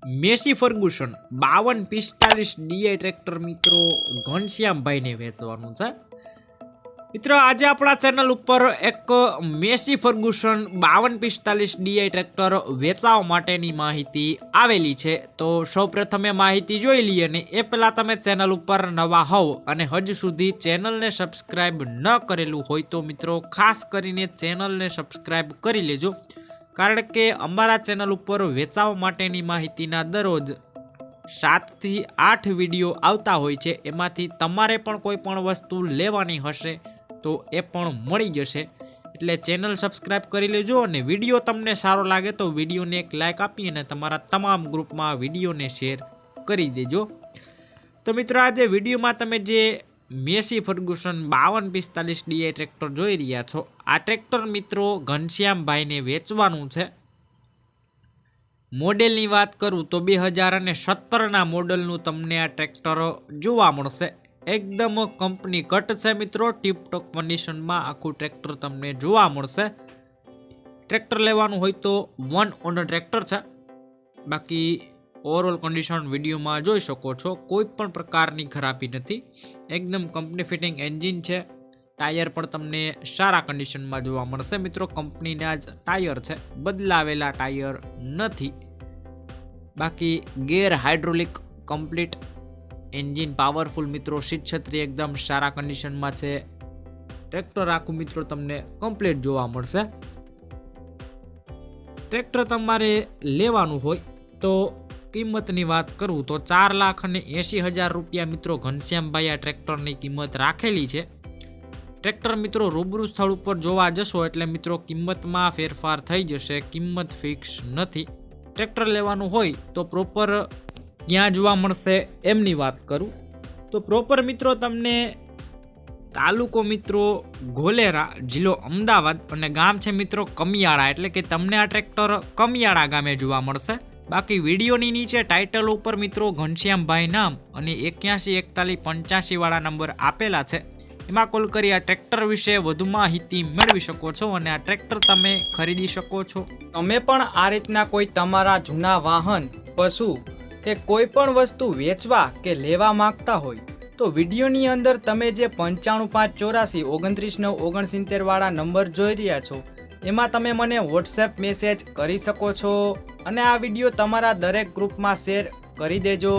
Massey Ferguson 5245 D I tractor મિત્રો ઘનશ્યામભાઈને વેચવાનું છે। મિત્રો આજે આપણા ચેનલ ઉપર એક મેસી ફર્ગુસન 5245 ડીઆઈ ટ્રેક્ટર વેચાવા માટેની માહિતી આવેલી છે। તો સૌપ્રથમ એ માહિતી જોઈ લઈએ અને એ પહેલાં તમે ચેનલ ઉપર નવા હોવ અને હજુ સુધી ચેનલને સબસ્ક્રાઈબ ન કરેલું હોય તો મિત્રો ખાસ કરીને ચેનલને સબસ્ક્રાઈબ કરી લેજો, કારણ કે અમારા ચેનલ ઉપર વેચાવા માટેની માહિતીના દરરોજ 7 થી 8 વિડીયો આવતા હોય છે। એમાંથી તમારે પણ કોઈ પણ વસ્તુ લેવાની હશે તો એ પણ મળી જશે, એટલે ચેનલ સબસ્ક્રાઈબ કરી લેજો અને વિડીયો તમને સારો લાગે તો વિડીયોને એક લાઇક આપી અને તમારા તમામ ગ્રુપમાં વિડીયોને શેર કરી દેજો। તો મિત્રો આજે વિડીયોમાં તમે જે મેસી ફર્ગુસન 5245 ડીઆઈ ટ્રેક્ટર જોઈ રહ્યા છો, આ ટ્રેક્ટર મિત્રો ઘનશ્યામભાઈને વેચવાનું છે। મોડેલની વાત કરું તો 2017ના મોડલનું તમને આ ટ્રેક્ટર જોવા મળશે। એકદમ કંપની કટ છે મિત્રો, ટીપટોપ કન્ડિશનમાં આખું ટ્રેક્ટર તમને જોવા મળશે। ટ્રેક્ટર લેવાનું હોય તો 1 ઓનર ટ્રેક્ટર છે, બાકી ઓવરઓલ કન્ડિશન વિડીયોમાં જોઈ શકો છો, કોઈ પણ પ્રકારની ખરાબી નથી। એકદમ કંપની ફિટિંગ એન્જિન છે। ટાયર પણ તમને સારા કન્ડિશનમાં જોવા મળશે મિત્રો, કંપનીના જ ટાયર છે, બદલાવેલા ટાયર નથી। બાકી ગેર હાઇડ્રોલિક કમ્પ્લીટ, એન્જિન પાવરફુલ મિત્રો, સીટ છત્રી એકદમ સારા કન્ડિશનમાં છે। ટ્રેક્ટર આખું મિત્રો તમને કમ્પ્લીટ જોવા મળશે। ટ્રેક્ટર તમારે લેવાનું હોય તો કિંમતની વાત કરું તો 4,80,000 રૂપિયા મિત્રો ઘનશ્યામભાઈ આ ટ્રેક્ટરની કિંમત રાખેલી છે। ટ્રેક્ટર મિત્રો રૂબરૂ સ્થળ ઉપર જોવા જશો એટલે મિત્રો કિંમતમાં ફેરફાર થઈ જશે, કિંમત ફિક્સ નથી। ટ્રેક્ટર લેવાનું હોય તો પ્રોપર ક્યાં જોવા મળશે એમની વાત કરું તો પ્રોપર મિત્રો તમને તાલુકો મિત્રો ગોલેરા, જિલ્લો અમદાવાદ અને ગામ છે મિત્રો કમિયાળા, એટલે કે તમને આ ટ્રેક્ટર કમિયાળા ગામે જોવા મળશે। બાકી વિડીયોની નીચે ટાઇટલ ઉપર મિત્રો ઘનશ્યામભાઈ નામ અને 814185 વાળા નંબર આપેલા છે, એમાં કોલ કરી આ ટ્રેક્ટર વિશે વધુ માહિતી મેળવી શકો છો અને આ ટ્રેક્ટર તમે ખરીદી શકો છો। તમે પણ આ રીતના કોઈ તમારા જૂના વાહન, પશુ કે કોઈ પણ વસ્તુ વેચવા કે લેવા માંગતા હોય તો વિડીયોની અંદર તમે જે 9554893969 વાળા નંબર જોઈ રહ્યા છો એમાં તમે મને વોટ્સએપ મેસેજ કરી શકો છો અને આ વિડીયો તમારા દરેક ગ્રુપમાં શેર કરી દેજો।